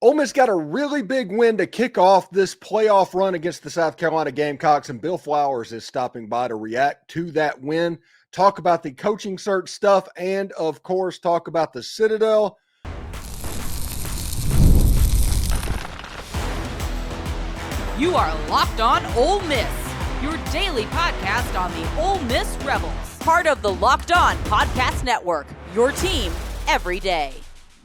Ole Miss got a really big win to kick off this playoff run against the South Carolina Gamecocks, and Bill Flowers is stopping by to react to that win, talk about the coaching search stuff, and, of course, talk about the Citadel. You are Locked On Ole Miss, your daily podcast on the Ole Miss Rebels. Part of the Locked On Podcast Network, your team every day.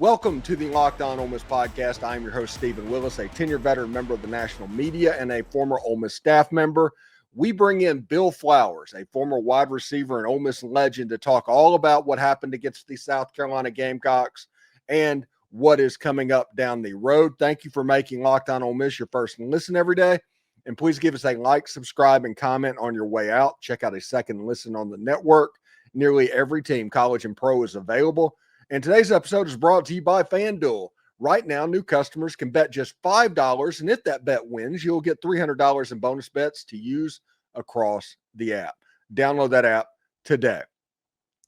Welcome to the Locked On Ole Miss podcast. I'm your host, Stephen Willis, a tenured veteran member of the national media and a former Ole Miss staff member. We bring in Bill Flowers, a former wide receiver and Ole Miss legend, to talk all about what happened against the South Carolina Gamecocks and what is coming up down the road. Thank you for making Locked On Ole Miss your first listen every day. And please give us a like, subscribe, and comment on your way out. Check out a second listen on the network. Nearly every team, college and pro, is available. And today's episode is brought to you by FanDuel. Right now, new customers can bet just $5, and if that bet wins, you'll get $300 in bonus bets to use across the app. Download that app today.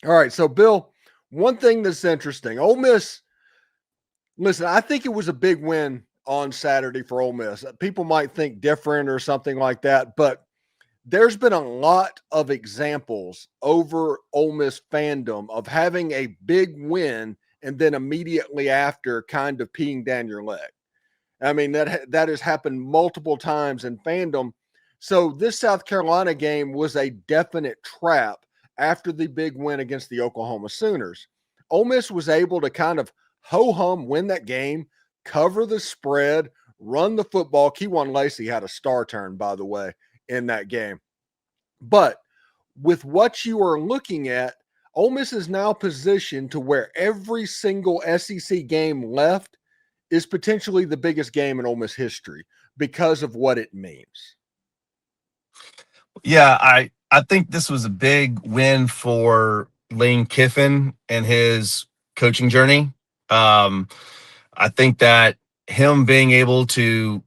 All right, so Bill, one thing that's interesting, Ole Miss, listen, I think it was a big win on Saturday for Ole Miss. People might think different or something like that, but there's been a lot of examples over Ole Miss fandom of having a big win and then immediately after kind of peeing down your leg. I mean, that has happened multiple times in fandom. So this South Carolina game was a definite trap after the big win against the Oklahoma Sooners. Ole Miss was able to kind of ho-hum, win that game, cover the spread, run the football. Keon Lacey had a star turn, by the way, in that game. But with what you are looking at, Ole Miss is now positioned to where every single SEC game left is potentially the biggest game in Ole Miss history because of what it means. Yeah, I think this was a big win for Lane Kiffin and his coaching journey. I think that him being able to,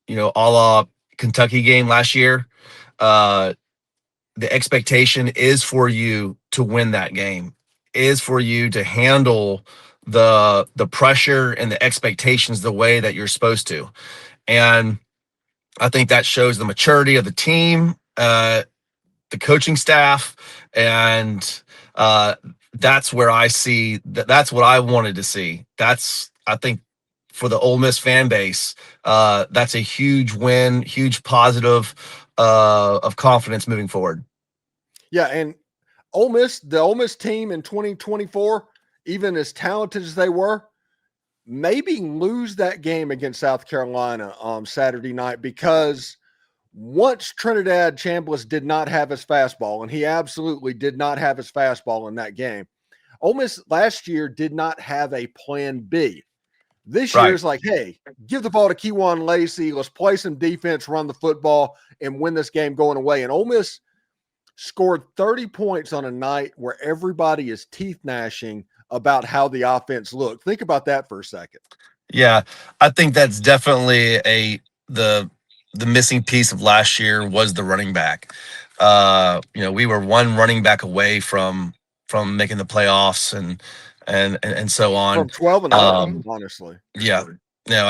a la Kentucky game last year, the expectation is for you to win that game, is for you to handle the pressure and the expectations the way that you're supposed to. And I think that shows the maturity of the team, the coaching staff, and that's where I see that's what I wanted to see. I think for the Ole Miss fan base, that's a huge win, huge positive of confidence moving forward. Yeah, and the Ole Miss team in 2024, even as talented as they were, maybe lose that game against South Carolina on Saturday night, because once Trinidad Chamblas did not have his fastball, and he absolutely did not have his fastball in that game, Ole Miss last year did not have a plan B. This year is like, hey, give the ball to Keon Lacey, let's play some defense, run the football, and win this game going away. And Ole Miss scored 30 points on a night where everybody is teeth gnashing about how the offense looked. Think about that for a second. Yeah, I think that's definitely the missing piece of last year was the running back. We were one running back away from making the playoffs and so on. From 12-0, honestly. Yeah. No,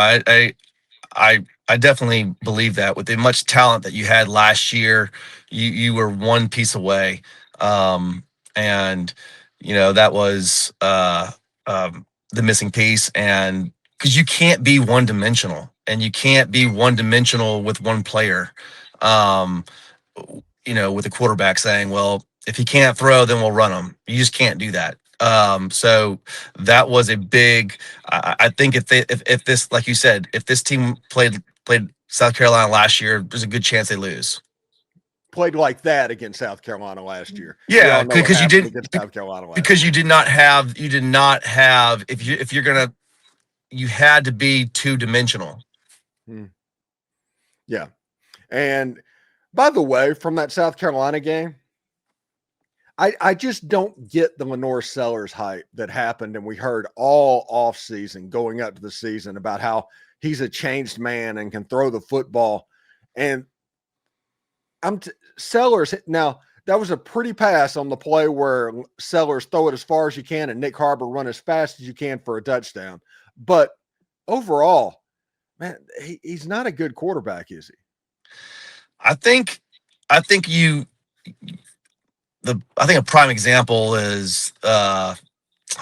I definitely believe that with the much talent that you had last year, you were one piece away. And that was the missing piece. And because you can't be one dimensional, and you can't be one dimensional with one player, with a quarterback saying, well, if he can't throw, then we'll run him. You just can't do that. So that was a big, I think if this, like you said, if this team played South Carolina last year, there's a good chance they lose. Played like that against South Carolina last year. Yeah, because you did South Carolina last because year. you did not have if you're gonna, you had to be two dimensional. Yeah. And by the way, from that South Carolina game, I just don't get the Lenore Sellers hype that happened, and we heard all offseason going up to the season about how he's a changed man and can throw the football. And Sellers, now that was a pretty pass on the play where Sellers throw it as far as you can and Nick Harbor run as fast as you can for a touchdown. But overall, Man, he's not a good quarterback, is he? I think you I think a prime example is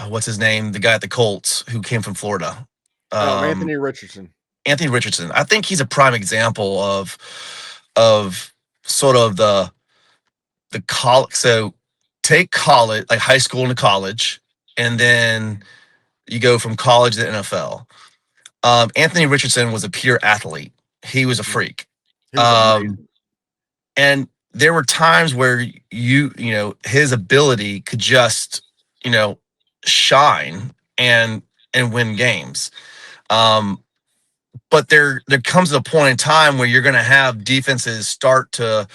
what's his name? The guy at the Colts who came from Florida. Anthony Richardson. Anthony Richardson. I think he's a prime example of sort of the college. So take college, like high school into college, and then you go from college to the NFL. Anthony Richardson was a pure athlete. He was a freak. He was amazing. And there were times where you know, his ability could just, you know, shine and win games. But there comes a point in time where you're going to have defenses start to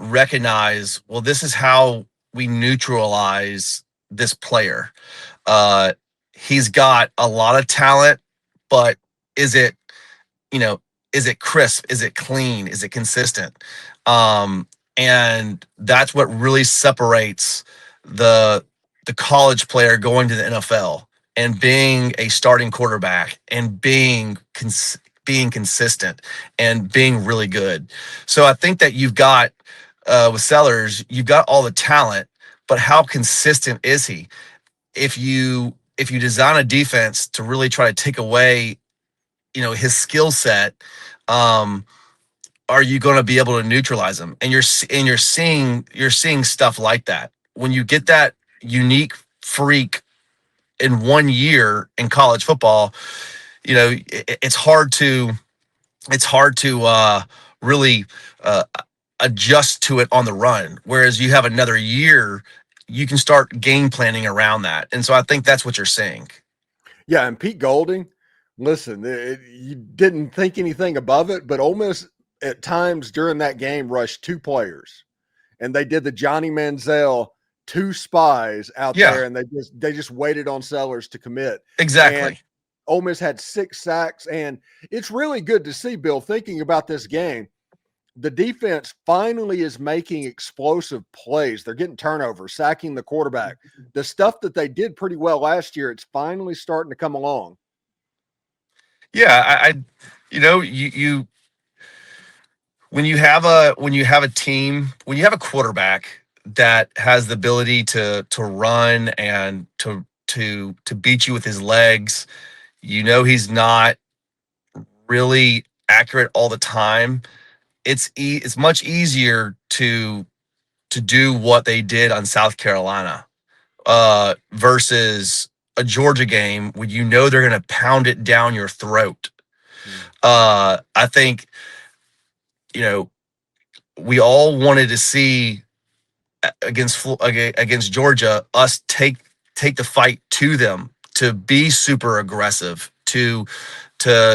recognize, well, this is how we neutralize this player. He's got a lot of talent, but is it, you know, is it crisp? Is it clean? Is it consistent? And that's what really separates the college player going to the NFL and being a starting quarterback and being consistent and being really good. So I think that you've got with Sellers, you've got all the talent, but how consistent is he? If you design a defense to really try to take away, you know, his skill set, are you going to be able to neutralize him? And you're seeing stuff like that when you get that unique freak in 1 year in college football. You know, it's hard to really adjust to it on the run. Whereas you have another year, you can start game planning around that. And so I think that's what you're seeing. Yeah, and Pete Golding, listen, you didn't think anything above it, but Ole Miss at times during that game rushed 2 players, and they did the Johnny Manziel 2 spies out there, and they just waited on Sellers to commit. Exactly. And Ole Miss had 6 sacks, and it's really good to see, Bill, thinking about this game. The defense finally is making explosive plays. They're getting turnovers, sacking the quarterback. The stuff that they did pretty well last year, it's finally starting to come along. Yeah, I you know, you when you have a team, when you have a quarterback that has the ability to run and to beat you with his legs, you know, he's not really accurate all the time. It's much easier to do what they did on South Carolina versus a Georgia game where you know they're going to pound it down your throat. I think, you know, we all wanted to see against Georgia us take the fight to them, to be super aggressive, to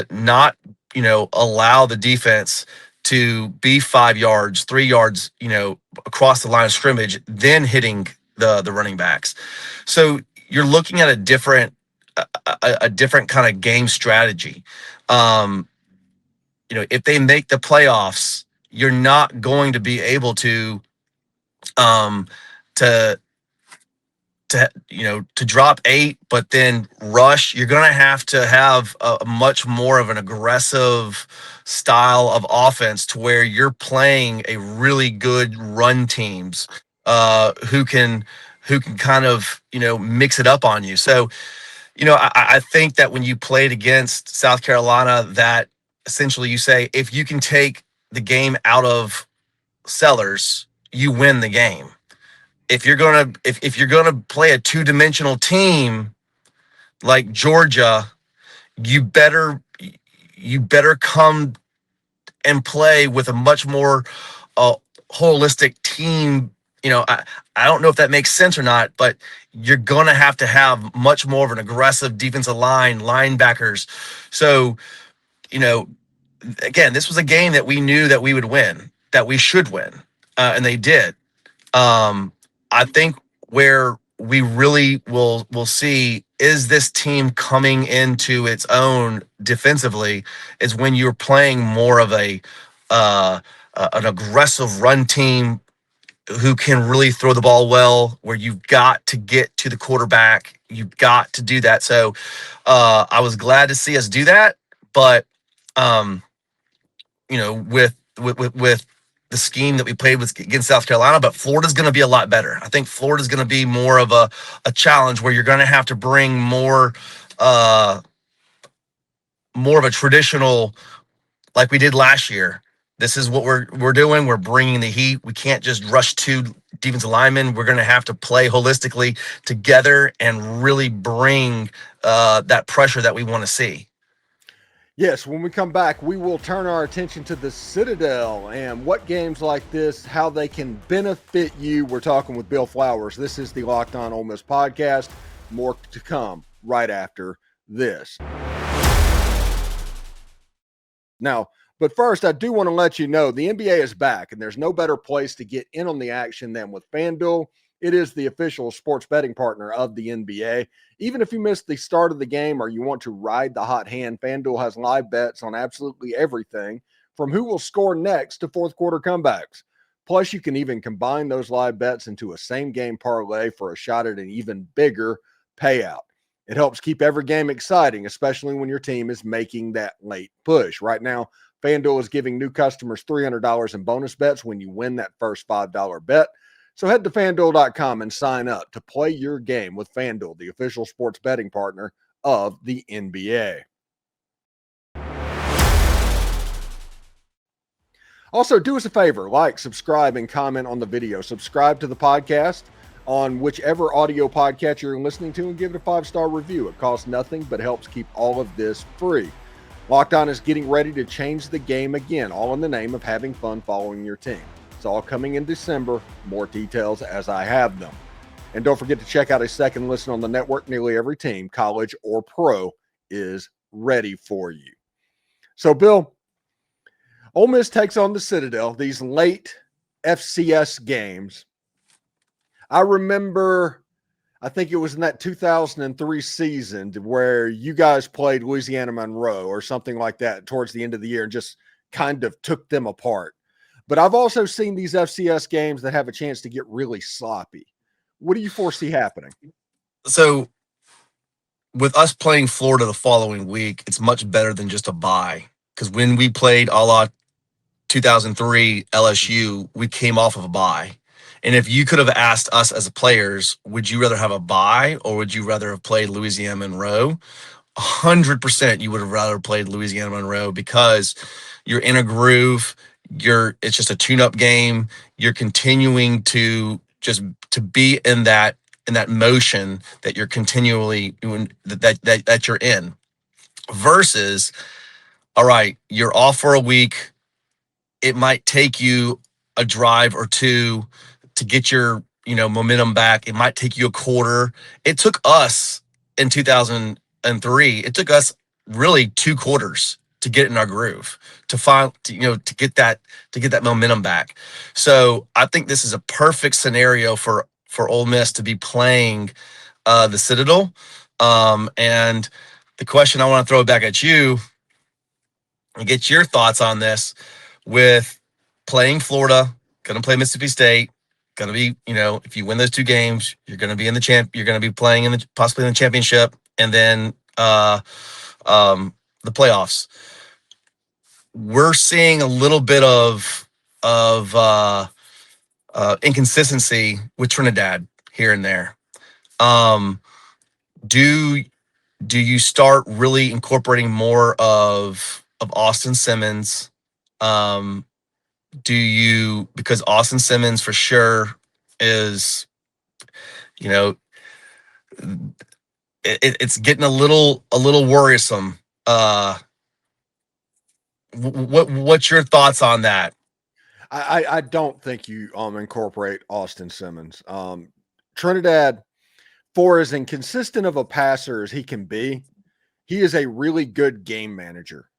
not, you know, allow the defense to be 5 yards, 3 yards, you know, across the line of scrimmage, then hitting the running backs. So you're looking at a different kind of game strategy. You know, if they make the playoffs, you're not going to be able to you know, to drop 8, but then rush. You're going to have a much more of an aggressive style of offense to where you're playing a really good run teams who can kind of, you know, mix it up on you. So, you know, I think that when you played against South Carolina, that essentially you say, if you can take the game out of Sellers, you win the game. If you're gonna play a 2-dimensional team like Georgia, you better come and play with a much more holistic team. You know, I don't know if that makes sense or not, but you're gonna have to have much more of an aggressive defensive line, linebackers. So, you know, again, this was a game that we knew that we would win, that we should win, and they did. I think where we really will see is this team coming into its own defensively is when you're playing more of an aggressive run team who can really throw the ball well, where you've got to get to the quarterback. You've got to do that. So I was glad to see us do that, but um, with the scheme that we played with against South Carolina, but Florida's going to be a lot better. I think Florida's going to be more of a challenge where you're going to have to bring more of a traditional, like we did last year. This is what we're doing. We're bringing the heat. We can't just rush two defensive linemen. We're going to have to play holistically together and really bring that pressure that we want to see. Yes, when we come back, we will turn our attention to the Citadel and what games like this, how they can benefit you. We're talking with Bill Flowers. This is the Locked On Ole Miss podcast. More to come right after this. Now, but first, I do want to let you know the NBA is back, and there's no better place to get in on the action than with FanDuel. It is the official sports betting partner of the NBA. Even if you missed the start of the game or you want to ride the hot hand, FanDuel has live bets on absolutely everything from who will score next to fourth quarter comebacks. Plus, you can even combine those live bets into a same-game parlay for a shot at an even bigger payout. It helps keep every game exciting, especially when your team is making that late push. Right now, FanDuel is giving new customers $300 in bonus bets when you win that first $5 bet. So head to FanDuel.com and sign up to play your game with FanDuel, the official sports betting partner of the NBA. Also, do us a favor, like, subscribe, and comment on the video. Subscribe to the podcast on whichever audio podcast you're listening to and give it a 5-star review. It costs nothing, but helps keep all of this free. Locked On is getting ready to change the game again, all in the name of having fun following your team. It's all coming in December. More details as I have them. And don't forget to check out a second listen on the network. Nearly every team, college or pro, is ready for you. So, Bill, Ole Miss takes on the Citadel, these late FCS games. I remember, I think it was in that 2003 season where you guys played Louisiana Monroe or something like that towards the end of the year and just kind of took them apart. But I've also seen these FCS games that have a chance to get really sloppy. What do you foresee happening? So with us playing Florida the following week, it's much better than just a bye. Because when we played a la 2003 LSU, we came off of a bye. And if you could have asked us as players, would you rather have a bye or would you rather have played Louisiana Monroe? 100% you would have rather played Louisiana Monroe because you're in a groove. It's just a tune-up game. You're continuing to be in that motion that you're continually that you're in. Versus, all right, you're off for a week. It might take you a drive or two to get your momentum back. It might take you a quarter. It took us in 2003. It took us really 2 quarters to get in our groove, to get that momentum back. So I think this is a perfect scenario for Ole Miss to be playing the Citadel. And the question I want to throw back at you and get your thoughts on this: with playing Florida, going to play Mississippi State, going to be, if you win those 2 games, you're going to be in the you're going to be playing possibly in the championship, and then the playoffs. We're seeing a little bit of inconsistency with Trinidad here and there. Do you start really incorporating more of Austin Simmons? Because Austin Simmons for sure is, it's getting a little worrisome. What's your thoughts on that? I don't think you incorporate Austin Simmons. Trinidad, for as inconsistent of a passer as he can be, he is a really good game manager.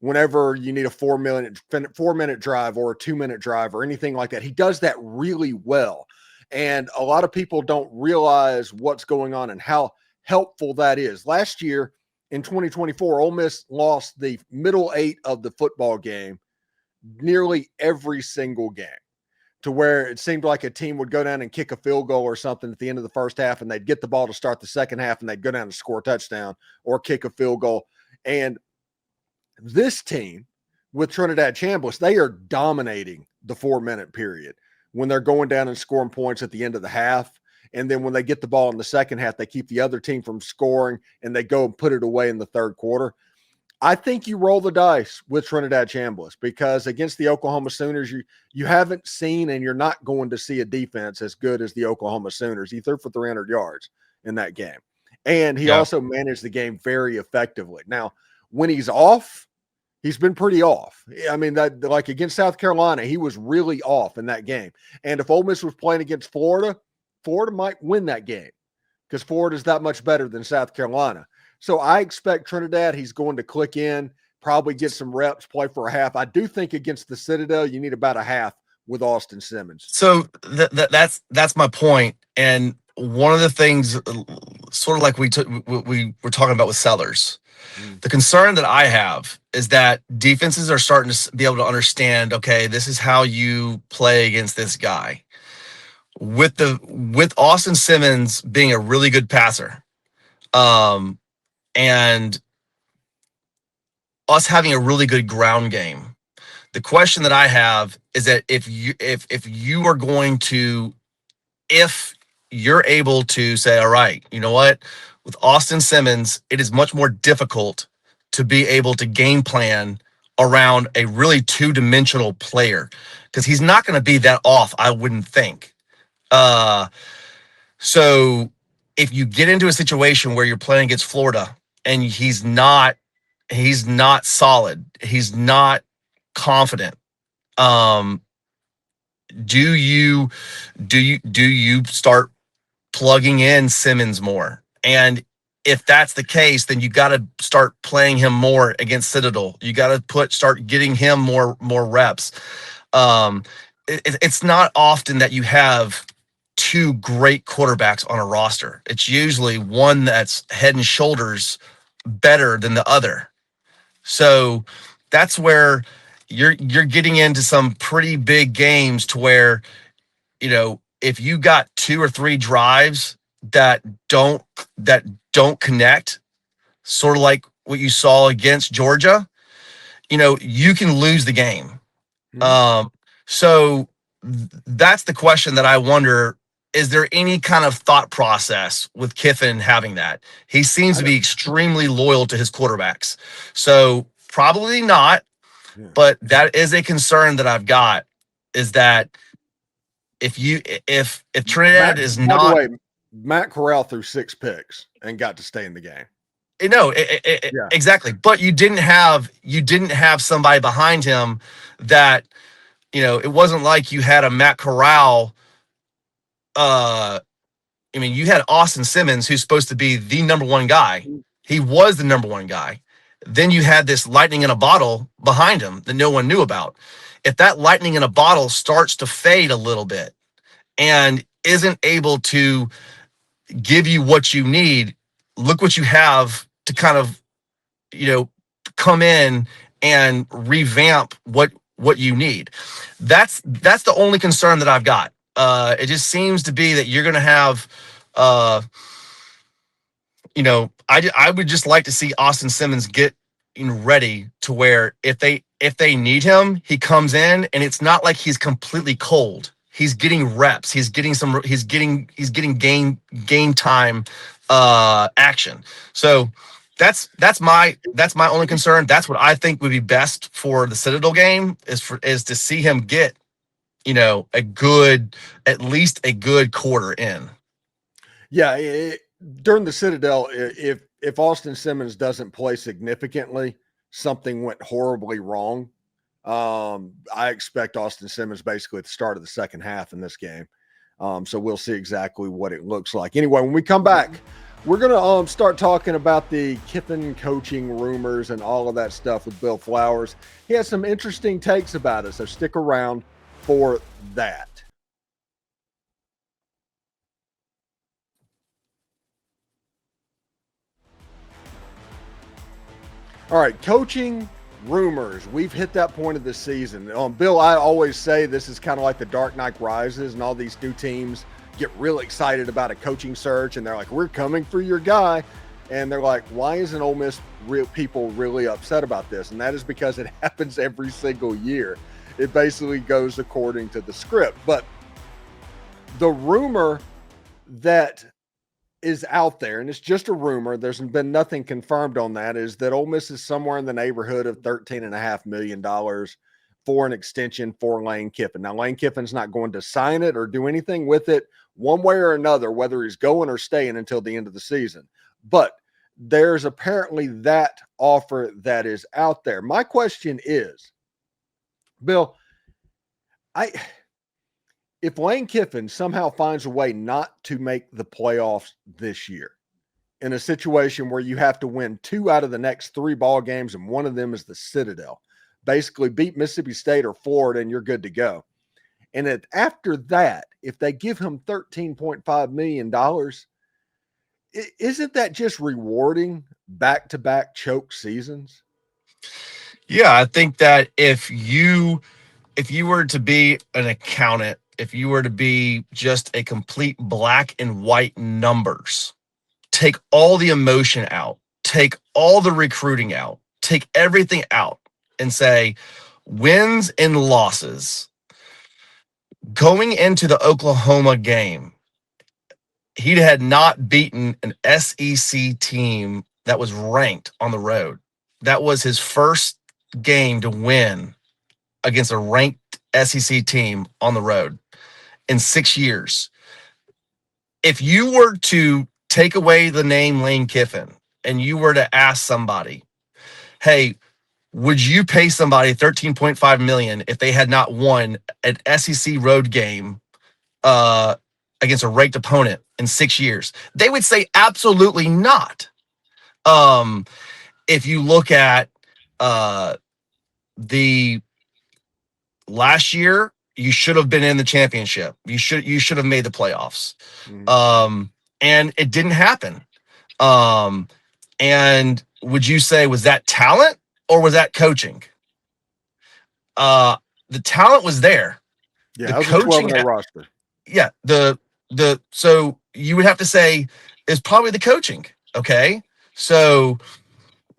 Whenever you need a 4-minute drive or a 2-minute drive or anything like that, he does that really well. And a lot of people don't realize what's going on and how helpful that is. Last year in 2024, Ole Miss lost the middle 8 of the football game nearly every single game, to where it seemed like a team would go down and kick a field goal or something at the end of the first half, and they'd get the ball to start the second half, and they'd go down and score a touchdown or kick a field goal. And This team with Trinidad Chamblas, they are dominating the 4-minute period when they're going down and scoring points at the end of the half. And then when they get the ball in the second half, they keep the other team from scoring and they go and put it away in the third quarter. I think you roll the dice with Trinidad Chamblas because against the Oklahoma Sooners, you haven't seen and you're not going to see a defense as good as the Oklahoma Sooners. He threw for 300 yards in that game. And he also managed the game very effectively. Now, when he's off, he's been pretty off. I mean, that like against South Carolina, he was really off in that game. And if Ole Miss was playing against Florida, Florida might win that game because Florida is that much better than South Carolina. So I expect Trinidad, he's going to click in, probably get some reps, play for a half. I do think against the Citadel, you need about a half with Austin Simmons. So that's my point. And one of the things, sort of like we were talking about with Sellers, the concern that I have is that defenses are starting to be able to understand, okay, this is how you play against this guy. With Austin Simmons being a really good passer, and us having a really good ground game, the question that I have is that if you're able to say, all right, you know what, with Austin Simmons, it is much more difficult to be able to game plan around a really two-dimensional player because he's not going to be that off, I wouldn't think. So if you get into a situation where you're playing against Florida and he's not solid, he's not confident, do you start plugging in Simmons more? And if that's the case, then you got to start playing him more against Citadel. You got to start getting him more reps. It's not often that you have two great quarterbacks on a roster. It's usually one that's head and shoulders better than the other. So that's where you're getting into some pretty big games to where, you know, if you got 2 or 3 drives that don't connect, sort of like what you saw against Georgia, you know, you can lose the game. So that's the question that I wonder, is there any kind of thought process with Kiffin having that? He seems to be extremely loyal to his quarterbacks. So probably not, but that is a concern that I've got, is that if Trinidad is not. By the way, Matt Corral threw 6 picks and got to stay in the game. No, exactly. But you didn't have somebody behind him that, you know, it wasn't like you had a Matt Corral. I mean, you had Austin Simmons, who's supposed to be the number one guy. He was the number one guy. Then you had this lightning in a bottle behind him that no one knew about. If that lightning in a bottle starts to fade a little bit and isn't able to give you what you need, look what you have to kind of, you know, come in and revamp what you need. That's the only concern that I've got. It just seems to be that you're going to have, you know, I would just like to see Austin Simmons get ready to where if they need him, he comes in and it's not like he's completely cold. He's getting reps. He's getting game time action. So that's my only concern. That's what I think would be best for the Citadel game is to see him get, you know, at least a good quarter in. Yeah, during the Citadel, if Austin Simmons doesn't play significantly, something went horribly wrong. I expect Austin Simmons basically at the start of the second half in this game. So we'll see exactly what it looks like. Anyway, when we come back, we're going to start talking about the Kiffin coaching rumors and all of that stuff with Bill Flowers. He has some interesting takes about it, so stick around for that. All right, coaching rumors. We've hit that point of the season. Bill, I always say this is kind of like the Dark Knight Rises, and all these new teams get real excited about a coaching search, and they're like, we're coming for your guy. And they're like, why isn't Ole Miss people really upset about this? And that is because it happens every single year. It basically goes according to the script. But the rumor that is out there, and it's just a rumor, there's been nothing confirmed on that, is that Ole Miss is somewhere in the neighborhood of $13.5 million for an extension for Lane Kiffin. Now, Lane Kiffin's not going to sign it or do anything with it one way or another, whether he's going or staying until the end of the season. But there's apparently that offer that is out there. My question is, Bill, if Lane Kiffin somehow finds a way not to make the playoffs this year, in a situation where you have to win 2 out of the next 3 ball games, and one of them is the Citadel, basically beat Mississippi State or Florida, and you're good to go. And after that, if they give him $13.5 million, isn't that just rewarding back-to-back choke seasons? Yeah, I think that if you were to be an accountant, if you were to be just a complete black and white numbers, take all the emotion out, take all the recruiting out, take everything out, and say wins and losses. Going into the Oklahoma game, he had not beaten an SEC team that was ranked on the road. That was his first game to win against a ranked SEC team on the road in 6 years. If you were to take away the name Lane Kiffin and you were to ask somebody, hey, would you pay somebody $13.5 million if they had not won an SEC road game against a ranked opponent in 6 years? They would say absolutely not. If you look at the last year, you should have been in the championship. You should have made the playoffs. And it didn't happen. And would you say, was that talent or was that coaching? The talent was there. Yeah, the coaching roster. Yeah, so you would have to say is probably the coaching. Okay, so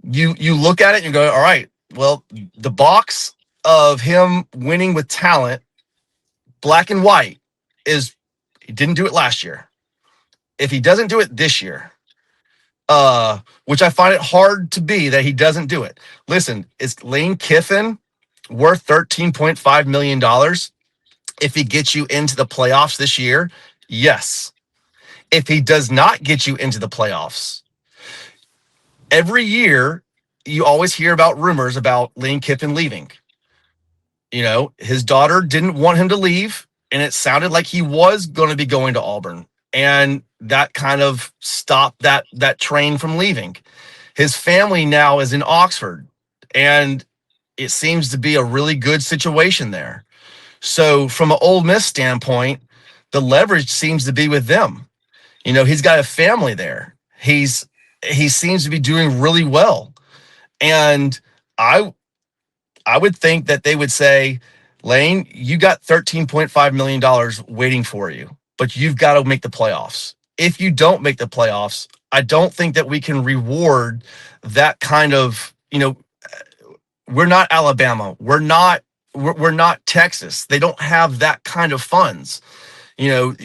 you look at it and you go, all right, well, the box of him winning with talent, black and white, is he didn't do it last year. If he doesn't do it this year, which I find it hard to be that he doesn't do it. Listen, is Lane Kiffin worth $13.5 million if he gets you into the playoffs this year? Yes. If he does not get you into the playoffs, every year you always hear about rumors about Lane Kiffin leaving. You know, his daughter didn't want him to leave, and it sounded like he was going to be going to Auburn, and that kind of stopped that train from leaving. His family now is in Oxford, and it seems to be a really good situation there. So from an Ole Miss standpoint, the leverage seems to be with them. You know, he's got a family there. He seems to be doing really well. And I would think that they would say, Lane, you got $13.5 million waiting for you, but you've got to make the playoffs. If you don't make the playoffs, I don't think that we can reward that kind of, you know, we're not Alabama. We're not Texas. They don't have that kind of funds. You know,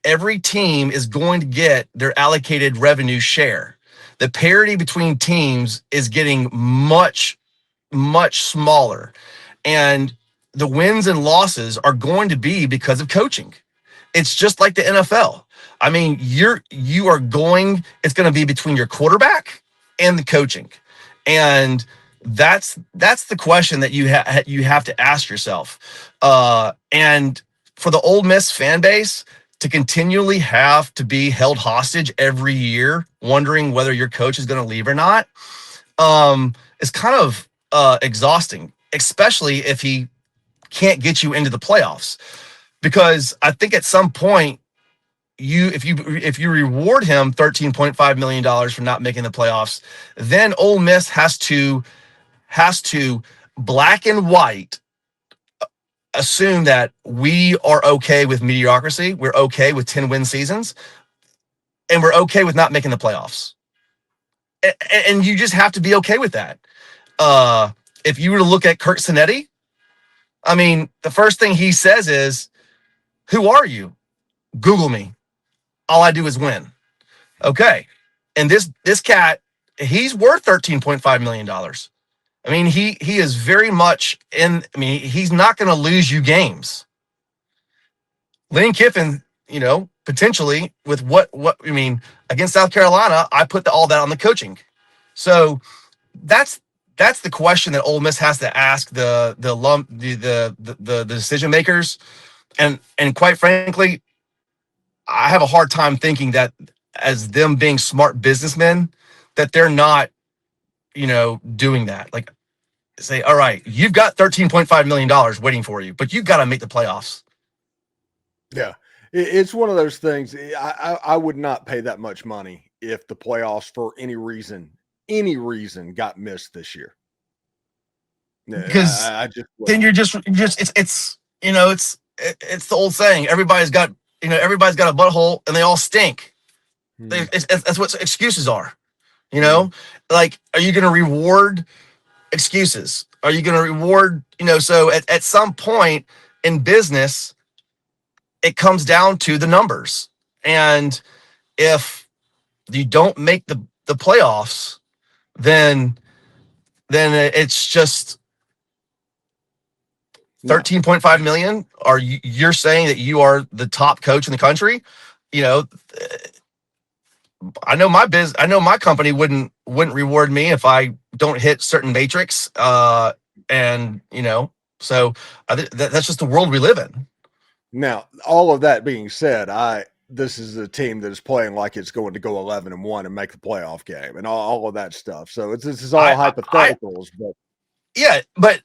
every team is going to get their allocated revenue share. The parity between teams is getting much, much smaller. And the wins and losses are going to be because of coaching. It's just like the NFL. I mean, it's going to be between your quarterback and the coaching. And that's the question that you have to ask yourself. And for the Ole Miss fan base to continually have to be held hostage every year, wondering whether your coach is going to leave or not, is kind of exhausting, especially if he can't get you into the playoffs. Because I think at some point, if you reward him $13.5 million for not making the playoffs, then Ole Miss has to black and white assume that we are okay with mediocrity, we're okay with 10-win seasons, and we're okay with not making the playoffs. and you just have to be okay with that. If you were to look at Kurt Sinetti, I mean, the first thing he says is, "Who are you? Google me. All I do is win." Okay, and this cat, he's worth $13.5 million. I mean, he is very much in. I mean, he's not going to lose you games. Lane Kiffin, potentially with what I mean against South Carolina, I put all that on the coaching. So that's the question that Ole Miss has to ask the decision makers, and quite frankly, I have a hard time thinking that as them being smart businessmen that they're not, doing that. Like, say, all right, you've got $13.5 million waiting for you, but you've got to make the playoffs. Yeah, it's one of those things. I would not pay that much money if the playoffs for any reason got missed this year. Because I just then you're just it's the old saying, everybody's got a butthole and they all stink. That's what excuses are. Like, are you going to reward excuses? Are you going to reward, so at some point in business, it comes down to the numbers. And if you don't make the playoffs, then it's just $13.5 million. Are you're saying that you are the top coach in the country? I know my company wouldn't reward me if I don't hit certain matrix. So that's just the world we live in. Now, all of that being said, this is a team that is playing like it's going to go 11-1 and make the playoff game and all of that stuff. So this is all hypotheticals, but yeah, but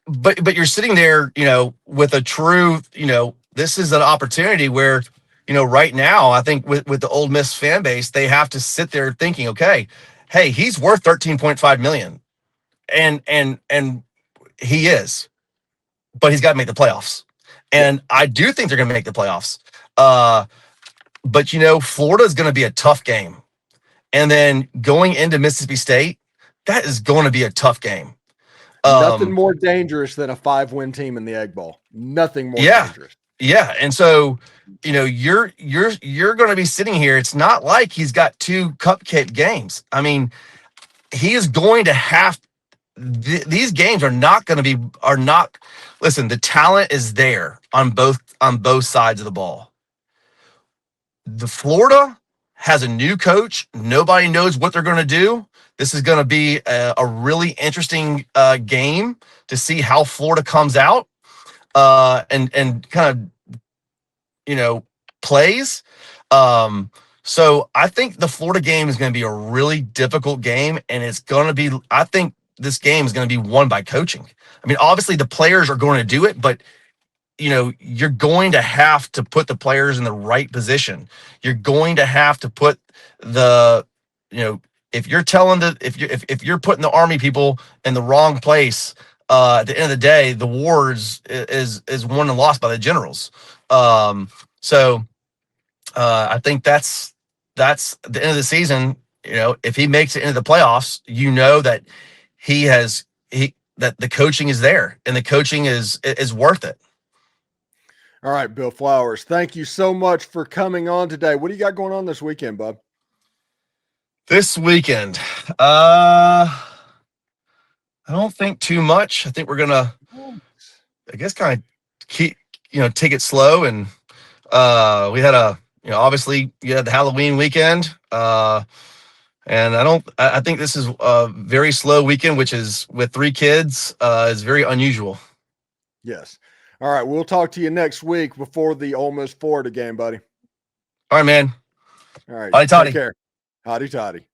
you're sitting there, with a true, this is an opportunity where, right now, I think with the Ole Miss fan base, they have to sit there thinking, okay, hey, he's worth $13.5 million, and he is, but he's got to make the playoffs, and I do think they're going to make the playoffs. But Florida is going to be a tough game, and then going into Mississippi State, that is going to be a tough game. Nothing more dangerous than a 5-win team in the Egg Bowl. Nothing more dangerous. Yeah, and so you're going to be sitting here. It's not like he's got two cupcake games. I mean, he is going to have these games are not. Listen, the talent is there on both sides of the ball. The Florida has a new coach. Nobody knows what they're going to do. This is going to be a really interesting game to see how Florida comes out and kind of, plays. So I think the Florida game is going to be a really difficult game, and it's going to be, I think this game is going to be won by coaching. I mean, obviously the players are going to do it, but you're going to have to put the players in the right position. You're going to have to put if you're putting the Army people in the wrong place, at the end of the day, the war is won and lost by the generals. So I think that's the end of the season. If he makes it into the playoffs, that that the coaching is there and the coaching is worth it. All right, Bill Flowers, thank you so much for coming on today. What do you got going on this weekend, bub? This weekend, I don't think too much. I think we're gonna, I guess, kind of keep, take it slow. And we had obviously you had the Halloween weekend, and I think this is a very slow weekend, which is with 3 kids, is very unusual. Yes. All right, we'll talk to you next week before the Ole Miss Florida game, buddy. All right, man. All right. Howdy toddy. Take care. Howdy toddy.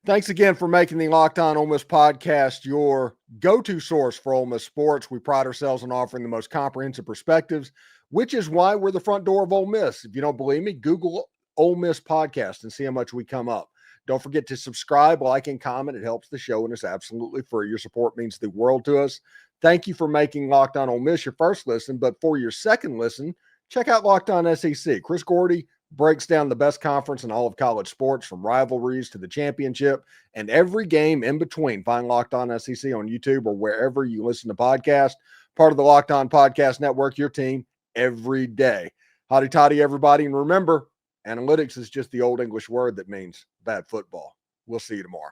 Thanks again for making the Locked On Ole Miss podcast your go-to source for Ole Miss sports. We pride ourselves on offering the most comprehensive perspectives, which is why we're the front door of Ole Miss. If you don't believe me, Google Ole Miss podcast and see how much we come up. Don't forget to subscribe, like, and comment. It helps the show, and it's absolutely free. Your support means the world to us. Thank you for making Locked On Ole Miss your first listen, but for your second listen, check out Locked On SEC. Chris Gordy, breaks down the best conference in all of college sports, from rivalries to the championship and every game in between. Find Locked On SEC on YouTube or wherever you listen to podcasts. Part of the Locked On Podcast Network, your team every day. Hotty toddy, everybody. And remember, analytics is just the old English word that means bad football. We'll see you tomorrow.